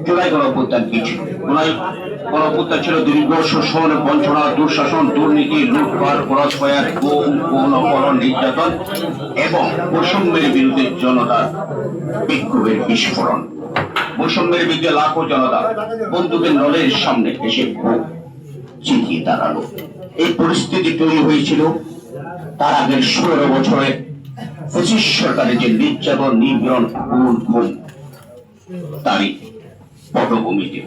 জুলাই গণঅভ্যুত্থান কি ছিল? জুলাই গণঅভ্যুত্থান ছিল দীর্ঘ শোষণ, বঞ্চনা, দুঃশাসন, দুর্নীতি, লুটপাট, পরাজয়, গুম, খুন, অপহরণ, নির্যাতন এবং বৈষম্যের বিরুদ্ধে জনতার বিক্ষোভের বিস্ফোরণ। বৈষম্যের বিরুদ্ধে লাখো জনতা বন্দুকের নলের সামনে এসে বুক চিতিয়ে দাঁড়ালো। এই পরিস্থিতি তৈরি হয়েছিল তার আগের 16 বছরে ফ্যাসিস্ট সরকারের যে নির্যাতন, নিপীড়ন, খুন তারই পটভূমিতে।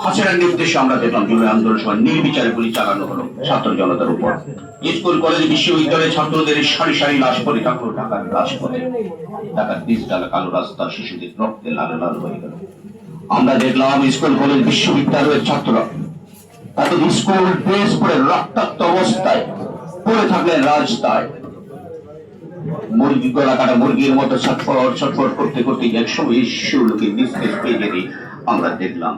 হাসিনার নির্দেশে আমরা দেখলাম জুলাই আন্দোলনের সময় নির্বিচারে গুলি চালানো হলো ছাত্র জনতার উপর। স্কুল, কলেজ, বিশ্ববিদ্যালয়ের ছাত্রদের সারি সারি লাশ পড়ে থাকলো ঢাকার রাজপথে। ঢাকার ডিজিটাল কালো রাস্তা শিশুদের রক্তে লাল লাল হয়ে গেল। আমরা দেখলাম স্কুল, কলেজ, বিশ্ববিদ্যালয়ের ছাত্ররা তাদের স্কুল ড্রেস পরে রক্তাক্ত অবস্থায় পড়ে থাকলেন রাস্তায়। মুরগি গলা কাটা মুরগির মতো ছটফট ছটফট করতে করতে একসময় শিশুলোকে নিস্তেজ পেয়ে যেতে আমরা দেখলাম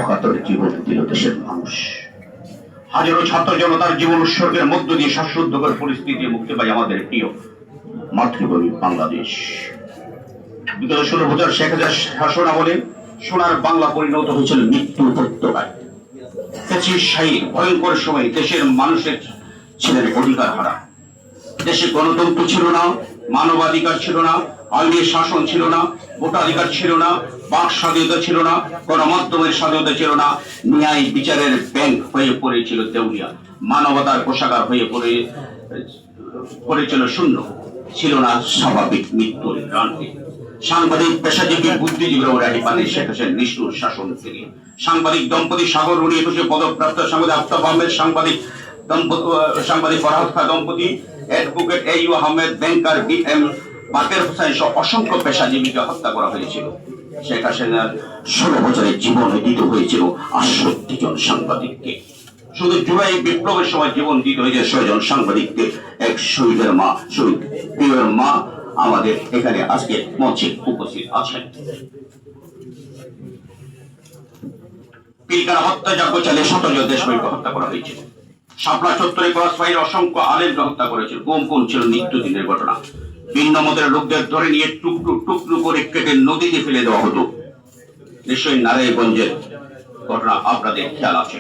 অকাতরে জীবন দিল দেশের মানুষ। হাজারো ছাত্র জনতার জীবন উৎসর্গের মধ্য দিয়ে শ্বাসরুদ্ধকর পরিস্থিতি মুক্তি পায় আমাদের প্রিয় মাতৃভূমি বাংলাদেশ। বিগত 16 বছর শেখ হাসিনার শাসন আমলে সোনার বাংলা পরিণত হয়েছিল মৃত্যু উপত্যকায়। ভয়ঙ্কর সময় দেশের মানুষের ছিলেন অধিকার হারা। দেশে গণতন্ত্র ছিল না, মানবাধিকার ছিল না, আইনের শাসন ছিল না, ভোটাধিকার ছিল না, বাক স্বাধীনতা ছিল না, গণমাধ্যমের স্বাধীনতা ছিল না। ন্যায় বিচারের ব্যাংক হয়ে পড়েছিল দেউলিয়া, মানবতার কোষাগার হয়ে পড়েছিল শূন্য। ছিল না স্বাভাবিক মৃত্যুর ক্রান্তি। সাংবাদিক, পেশাজীবী, বুদ্ধিজীবীরা রেহাই পান শেখ হাসিনার নিষ্ঠুর শাসন থেকে। সাংবাদিক দম্পতি সাগর রুনি 21 পদকপ্রাপ্ত সাংবাদিক আফতাব আহমেদ, সাংবাদিক ফরহাদ খান দম্পতি, অ্যাডভোকেট AU আহমেদ, ব্যাংকার BM বাকের হোসেন সহ অসংখ্য পেশাজীবীকে হত্যা করা হয়েছিল। শেখ হাসিনার 16 বছরের জীবন দিতে হয়েছিল 68 জন সাংবাদিককে। শুধু জুলাই বিপ্লবের সময় জীবন দিতে হয়েছে 6 জন সাংবাদিককে। এক শহীদের মা, শহীদ প্রিয়ের মা আমাদের এখানে আজকে মঞ্চে উপস্থিত আছেন। পিলখানা হত্যাযজ্ঞ চালিয়ে 17 জন দেশপ্রেমীকে হত্যা করা হয়েছিল। শাপলা চত্বরে ক্রসফায়ারে অসংখ্য আলেমকে হত্যা করেছিল। গুম ছিল নিত্যদিনের ঘটনা। ভিন্ন মতের লোকদের ধরে নিয়ে টুকরো টুকরো করে কেটে নদীতে ফেলে দেওয়া হতো। নিশ্চয়ই নারায়ণগঞ্জের ঘটনা আপনাদের খেয়াল আছে।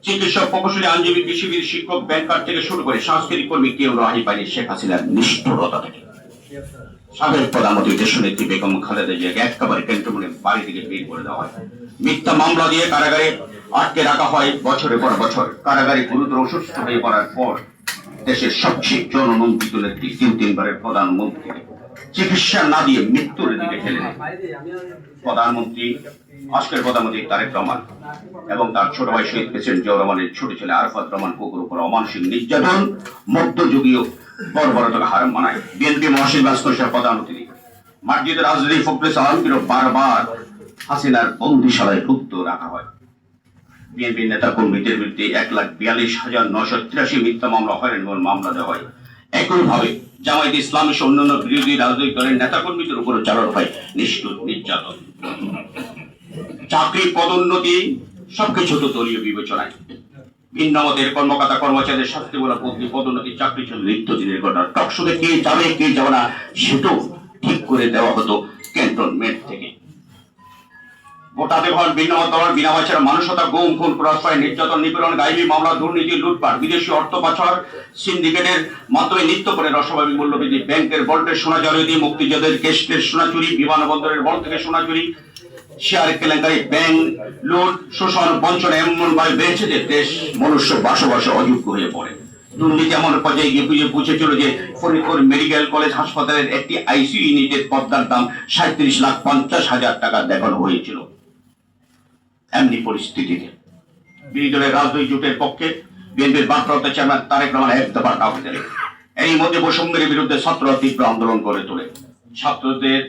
চিকিৎসক, প্রকৌশলী, আইনজীবী, কৃষিবিদ, শিক্ষক, ব্যাংকার থেকে শুরু করে সাংস্কৃতিক কর্মী কেউ রেহাই পায়নি শেখ হাসিনার নিষ্ঠুরতা থেকে। সাবেক প্রধানমন্ত্রী দেশনেত্রী বেগম খালেদা জিয়াকে একেবারে ক্যান্টনমেন্টে বাড়ি থেকে বের করে দেওয়া হয়। মিথ্যা মামলা দিয়ে কারাগারে আটকে রাখা হয় বছরের পর বছর। কারাগারে গুরুতর অসুস্থ হয়ে পড়ার পর দেশের সবচেয়ে জননন্দিত নেত্রী 3 বারের প্রধানমন্ত্রী চিকিৎসা না দিয়ে মৃত্যুর দিকে ঠেলে দেয়। প্রধানমন্ত্রী, আজকের প্রধানমন্ত্রী তারেক রহমান এবং তার ছোট ভাই শহীদ প্রেসিডেন্ট জিয়াউর রহমানের ছোট ছেলে আরাফাত রহমান কুকুর উপর অমানসিক নির্যাতন মধ্যযুগীয় বর্বরতাকে হার মানায়। বিএনপি মহাসচিব ভাস্কর প্রধানমন্ত্রী মার্জিদের রাজনীতি ফখরুল আলমগীর বারবার হাসিনার বন্দিশালায় রুদ্ধ রাখা হয়। বিএনপি নেতা কর্মীদের বিরুদ্ধে 1,42,983 মিথ্যা মামলা হয়রানিমূলক মামলা দেওয়া হয়। একইভাবে জামায়াতে ইসলামী সহ অন্যান্য বিরোধী রাজনৈতিক দলের নেতা কর্মীদের উপর চালানো হয় নিষ্ঠুর নির্যাতন। চাকরি, পদোন্নতি সবকিছু তো দলীয় বিবেচনায়। ভিন্ন মতের কর্মকর্তা কর্মচারীদের শাস্তিমূলক পদোন্নতি, চাকরি ছিল নিত্যদিনের ঘটনা। টকশোতে কে যাবে কে যাবে না সেটাও ঠিক করে দেওয়া হতো ক্যান্টনমেন্ট থেকে। ভোটাধিকার, ভিন্ন মত, বিনা পয়সার মানুষতা, গুম, খুন, ক্রসফায়ার, নির্যাতন, নিপীড়ন, গাইবি মামলা, দুর্নীতি, লুটপাট, বিদেশি অর্থ পাচার, সিন্ডিকেটের মাধ্যমে নিত্য করে অস্বাভাবিক মূল্যবৃদ্ধি, ব্যাংকের বল্টের সোনা জালিয়াতি, মুক্তিযোদ্ধাদের কেস্টের সোনা চুরি, বিমানবন্দরের বল থেকে সোনা চুরি, শেয়ার কেলেঙ্কারি, ব্যাংক লুট, শোষণ, বঞ্চনা এমন ভাবে বেড়েছে যে দেশ মনুষ্য বসবাসে অযোগ্য হয়ে পড়ে। দুর্নীতি এমন পর্যায়ে গিয়ে বুঝেছিল যে ফরিদপুর মেডিকেল কলেজ হাসপাতালের একটি ICU ইউনিটের পদ্মার দাম 37,50,000 টাকা দেখানো হয়েছিল। এমনি পরিস্থিতিতে বিরোধী দলের রাজনৈতিক জোটের পক্ষে বিএনপির ভারপ্রাপ্ত চেয়ারম্যান তারেক রহমান এক দফা ডাক দেন। এরই মধ্যে বৈষম্যের বিরুদ্ধে ছাত্ররা তীব্র আন্দোলন গড়ে তোলে। ছাত্রদের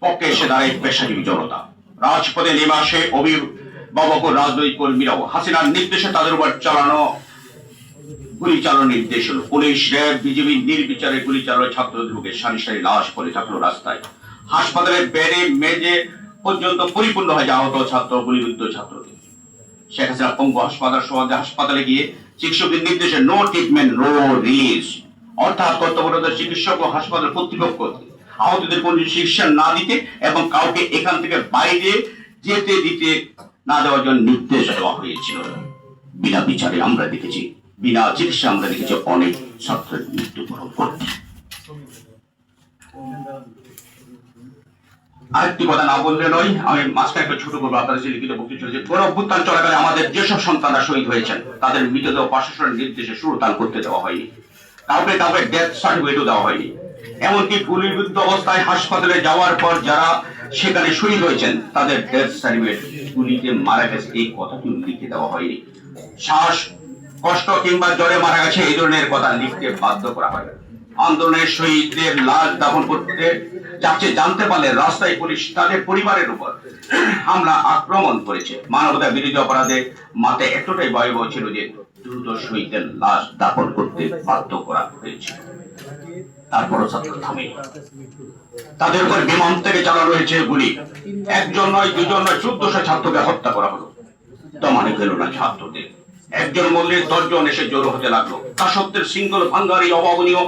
পক্ষে এসে দাঁড়ায় পেশাজীবী জনতা। রাজপথে নেমে আসে অভিভাবক ও রাজনৈতিক কর্মীরাও। হাসিনার নির্দেশে তাদের উপর গুলি চালানোর নির্দেশ হলো। পুলিশ, র্যাব, বিজিবি নির্বিচারে গুলি চালানো ছাত্রদের বুকে সারি সারি লাশ পড়ে থাকলো রাস্তায়। হাসপাতালের বেডে মেঝে পর্যন্ত পরিপূর্ণ হয় আহত ছাত্র, গুলিবিদ্ধ ছাত্রদের। শেখ হাসিনা পঙ্গু হাসপাতালে গিয়ে চিকিৎসকের নির্দেশে নো ট্রিটমেন্ট নো রিলিজ, অর্থাৎ কর্তব্যরত চিকিৎসক ও হাসপাতাল কর্তৃপক্ষ আহতদের কোন চিকিৎসা না দিতে এবং কাউকে এখান থেকে বাইরে যেতে দিতে না দেওয়ার জন্য নির্দেশ দেওয়া হয়েছিল। বিনা বিচারে আমরা দেখেছি, বিনা চিকিৎসা আমরা দেখেছি অনেক ছাত্রের মৃত্যুবরণ করতে। আরেকটি কথা না বললে নয়, আমি মাঝখানে একটা ছোট করবো আপনাদের লিখিত বক্তৃতা চলেছে। গণ অভ্যুত্থান চলাকালে আমাদের যেসব সন্তানরা শহীদ হয়েছেন তাদের মৃতদেহ প্রশাসনের নির্দেশে সুরতাল করতে দেওয়া হয়নি, কাউকে কাউকে ডেথ সার্টিফিকেটও দেওয়া হয়নি। এমনকি গুলিবিদ্ধ অবস্থায় হাসপাতালে যাওয়ার পর যারা সেখানে শহীদ হয়েছেন তাদের ডেথ সার্টিফিকেট গুলিতে মারা গেছে এই কথাটি লিখে দেওয়া হয়নি। শ্বাস কষ্ট কিংবা জ্বরে মারা গেছে এই ধরনের কথা লিখতে বাধ্য করা হয়। আন্দোলনের শহীদদের লাশ দাফন করতে যাচ্ছে জানতে পারলে রাস্তায় পুলিশ তাদের পরিবারের উপর হামলা আক্রমণ করেছে। মানবতা বিরোধী অপরাধে মাথায় এতটাই ভয়াবহ ছিল যে দ্রুত শহীদদের লাশ দাফন করতে বাধ্য করা হয়েছিল। তারপরও ছাত্র থামেনি, তাদের উপর বিমান থেকে চালানো হয়েছে গুলি। একজন নয়, দুজন নয়, 1400 ছাত্রকে হত্যা করা হলো। দমানো গেল না ছাত্রদের। একজন মরলে 10 জন এসে জড়ো হতে লাগলো। তা সত্ত্বেও সিঙ্গল ভাঙ্গারি অভাবনীয়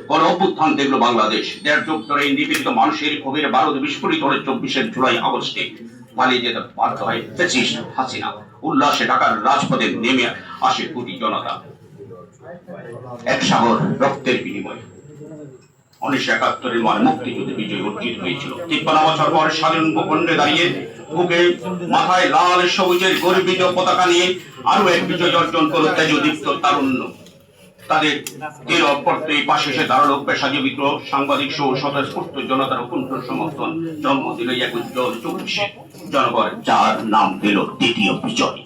গণ অভ্যুত্থান দেখলো বাংলাদেশ। 1.5 যুগ ধরে এই নিপীড়িত মানুষের ক্ষোভের বারুদ বিস্ফোরিত হলে 24শে জুলাই আগস্টে পালিয়ে যেতে বাধ্য হয় ফ্যাসিস্ট হাসিনা। উল্লাসে ঢাকার রাজপথে নেমে আসে কোটি জনতা। এক সাগর রক্তের বিনিময় 1971 মানে মুক্তিযুদ্ধে বিজয় অর্জিত হয়েছিল। 53 বছর পর স্বাধীন ভূখণ্ডে দাঁড়িয়ে বুকে মাথায় লাল সবুজের গর্বিত পতাকা নিয়ে আরো এক বিজয় অর্জন করল তেজদীপ্ত তারুণ্য। তাদের অপরতে পাশে এসে দাঁড়ালো পেশাজীবী বিদ্রোহ, সাংবাদিক সহ স্বতঃস্ফূর্ত জনতার অকুণ্ঠ সমর্থন। জন্ম দিল এক উজ্জ্বল 24শে জনগণ, যার নাম দিল দ্বিতীয় বিজয়।